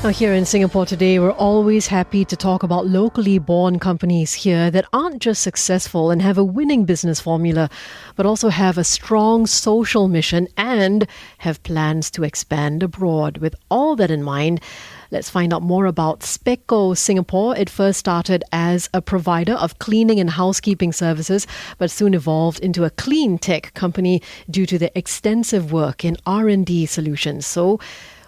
Now, here in Singapore today, we're always happy to talk about locally born companies here that aren't just successful and have a winning business formula, but also have a strong social mission and have plans to expand abroad. With all that in mind, let's find out more about Speco Singapore. It first started as a provider of cleaning and housekeeping services, but soon evolved into a CleanTech company due to their extensive work in R&D solutions. So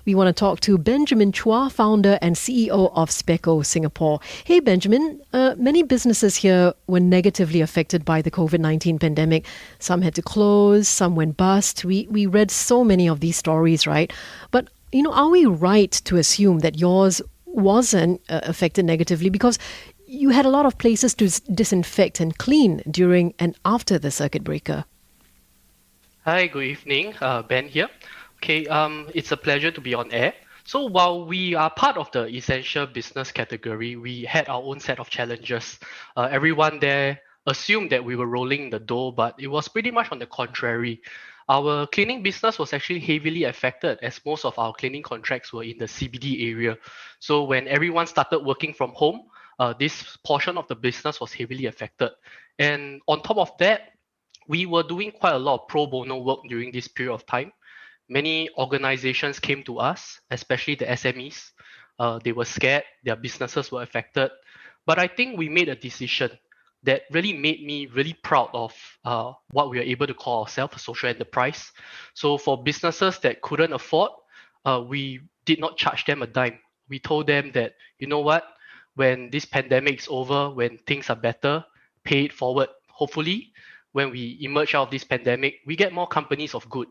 we want to talk to Benjamin Chua, founder and CEO of Speco Singapore. Hey, Benjamin, many businesses here were negatively affected by the COVID-19 pandemic. Some had to close, some went bust. We read so many of these stories, right? But, are we right to assume that yours wasn't affected negatively because you had a lot of places to disinfect and clean during and after the circuit breaker? Hi, good evening. Ben here. Okay, it's a pleasure to be on air. So while we are part of the essential business category, we had our own set of challenges. Everyone there assumed that we were rolling the dough, but it was pretty much on the contrary. Our cleaning business was actually heavily affected as most of our cleaning contracts were in the CBD area. So when everyone started working from home, this portion of the business was heavily affected. And on top of that, we were doing quite a lot of pro bono work during this period of time. Many organizations came to us, especially the SMEs. They were scared, their businesses were affected. But I think we made a decision that really made me really proud of what we are able to call ourselves a social enterprise. So for businesses that couldn't afford, we did not charge them a dime. We told them that, you know what, when this pandemic is over, when things are better, pay it forward. Hopefully, when we emerge out of this pandemic, we get more companies of good.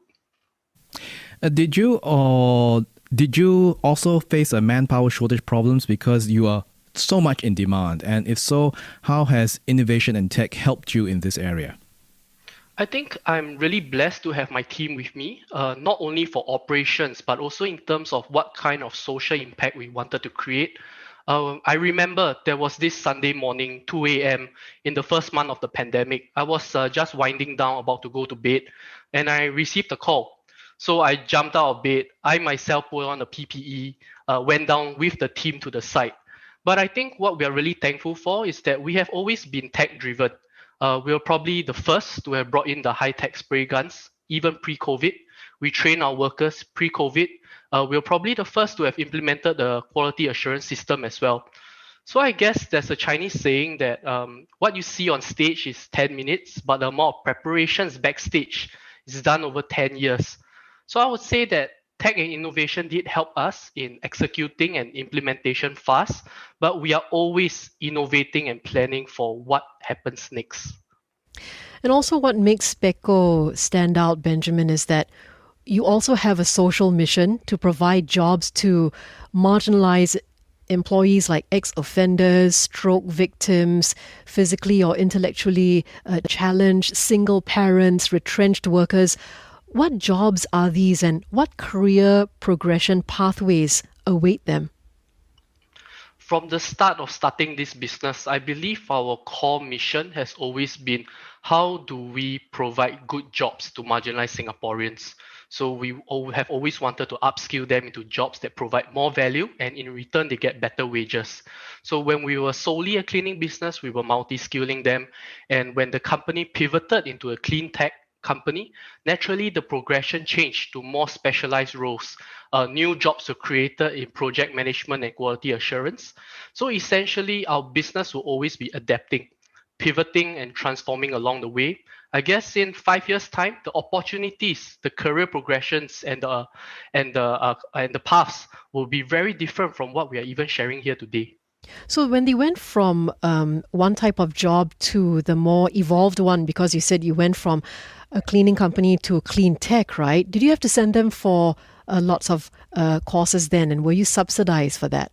Did you also face a manpower shortage problems because you are so much in demand? And if so, how has innovation and tech helped you in this area? I think I'm really blessed to have my team with me, not only for operations, but also in terms of what kind of social impact we wanted to create. I remember there was this Sunday morning, 2 a.m., in the first month of the pandemic. I was just winding down, about to go to bed, and I received a call. So I jumped out of bed. I myself put on the PPE, went down with the team to the site. But I think what we are really thankful for is that we have always been tech-driven. We were probably the first to have brought in the high-tech spray guns, even pre-COVID. We trained our workers pre-COVID. We were probably the first to have implemented the quality assurance system as well. So I guess there's a Chinese saying that what you see on stage is 10 minutes, but the amount of preparations backstage is done over 10 years. So I would say that tech and innovation did help us in executing and implementation fast, but we are always innovating and planning for what happens next. And also what makes Speco stand out, Benjamin, is that you also have a social mission to provide jobs to marginalised employees like ex-offenders, stroke victims, physically or intellectually challenged, single parents, retrenched workers. What jobs are these and what career progression pathways await them? From the start of starting this business, I believe our core mission has always been how do we provide good jobs to marginalized Singaporeans. So we have always wanted to upskill them into jobs that provide more value, and in return, they get better wages. So when we were solely a cleaning business, we were multi-skilling them. And when the company pivoted into a clean tech company, naturally the progression changed to more specialized roles. New jobs were created in project management and quality assurance. So essentially, our business will always be adapting, pivoting and transforming along the way. I guess in 5 years' time, the opportunities, the career progressions, and the paths will be very different from what we are even sharing here today. So when they went from one type of job to the more evolved one, because you said you went from a cleaning company to clean tech, right? Did you have to send them for lots of courses then? And were you subsidized for that?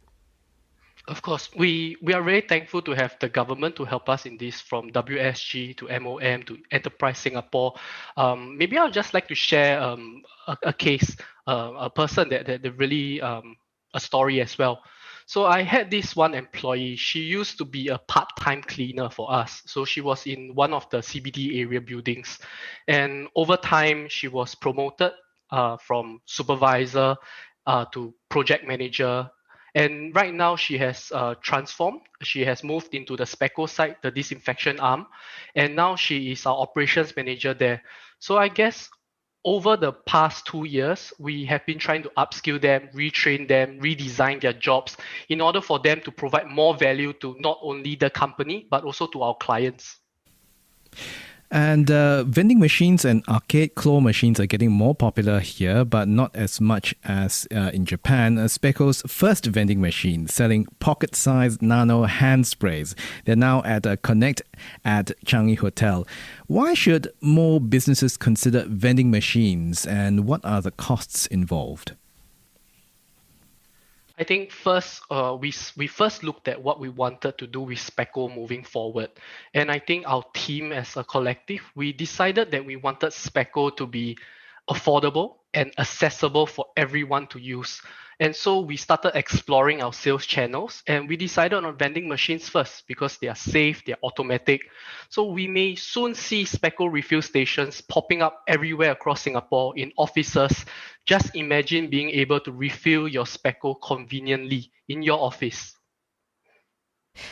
Of course, we are very thankful to have the government to help us in this, from WSG to MOM to Enterprise Singapore. Maybe I'd just like to share a case, a person that really, a story as well. So I had this one employee. She used to be a part-time cleaner for us. So she was in one of the CBD area buildings. And over time, she was promoted from supervisor to project manager. And right now she has transformed. She has moved into the Speco side, the disinfection arm, and now she is our operations manager there. So I guess over the past 2 years, we have been trying to upskill them, retrain them, redesign their jobs in order for them to provide more value to not only the company, but also to our clients. And vending machines and arcade claw machines are getting more popular here, but not as much as in Japan. Speco's first vending machine, selling pocket-sized nano hand sprays. They're now at a Connect at Changi Hotel. Why should more businesses consider vending machines, and what are the costs involved? I think first, we first looked at what we wanted to do with Speco moving forward. And I think our team as a collective, we decided that we wanted Speco to be affordable and accessible for everyone to use. And so we started exploring our sales channels, and we decided on vending machines first because they are safe, they're automatic. So we may soon see Speco refill stations popping up everywhere across Singapore in offices. Just imagine being able to refill your Speco conveniently in your office.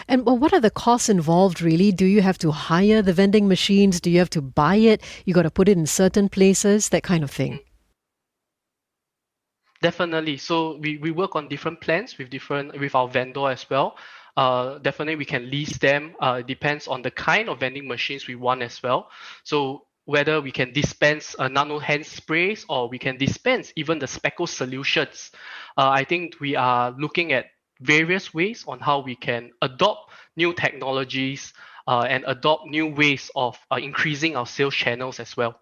And what are the costs involved, really? Do you have to hire the vending machines? Do you have to buy it? You got to put it in certain places, that kind of thing. Definitely. So we work on different plans with our vendor as well. Definitely we can lease them. It depends on the kind of vending machines we want as well. So whether we can dispense nano hand sprays or we can dispense even the Speco solutions. I think we are looking at various ways on how we can adopt new technologies and adopt new ways of increasing our sales channels as well.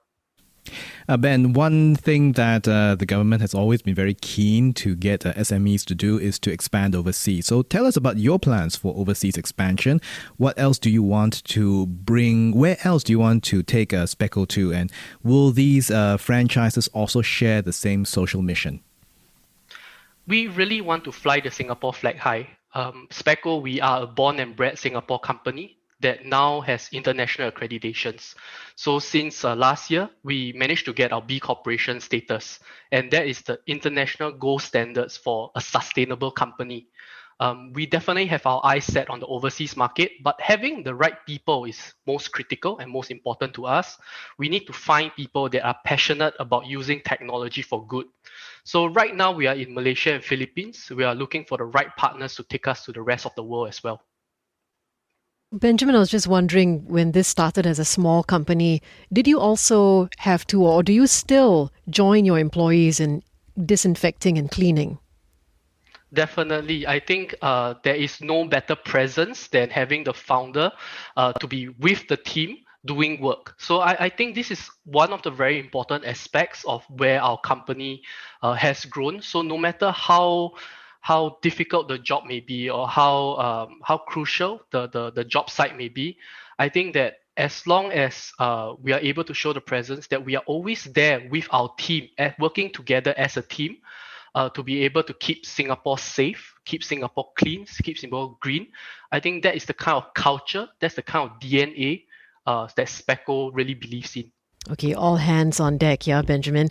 Ben, one thing that the government has always been very keen to get SMEs to do is to expand overseas. So tell us about your plans for overseas expansion. What else do you want to bring? Where else do you want to take Speco to? And will these franchises also share the same social mission? We really want to fly the Singapore flag high. Speco, we are a born and bred Singapore company that now has international accreditations. So since last year, we managed to get our B Corporation status, and that is the international gold standards for a sustainable company. We definitely have our eyes set on the overseas market, but having the right people is most critical and most important to us. We need to find people that are passionate about using technology for good. So right now we are in Malaysia and Philippines. We are looking for the right partners to take us to the rest of the world as well. Benjamin, I was just wondering, when this started as a small company, did you also have to, or do you still join your employees in disinfecting and cleaning? Definitely. I think there is no better presence than having the founder to be with the team doing work. So I think this is one of the very important aspects of where our company has grown. So no matter how difficult the job may be or how crucial the job site may be, I think that as long as we are able to show the presence, that we are always there with our team, working together as a team, to be able to keep Singapore safe, keep Singapore clean, keep Singapore green. I think that is the kind of culture, that's the kind of DNA that Speco really believes in. Okay, all hands on deck, yeah, Benjamin.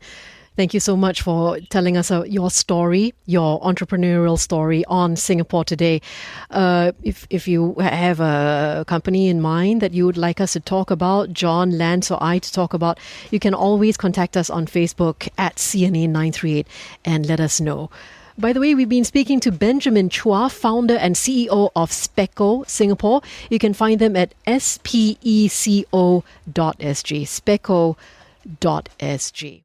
Thank you so much for telling us your story, your entrepreneurial story on Singapore Today. If you have a company in mind that you would like us to talk about, John, Lance, or I to talk about, you can always contact us on Facebook at CNA938 and let us know. By the way, we've been speaking to Benjamin Chua, founder and CEO of Speco Singapore. You can find them at speco.sg, speco.sg.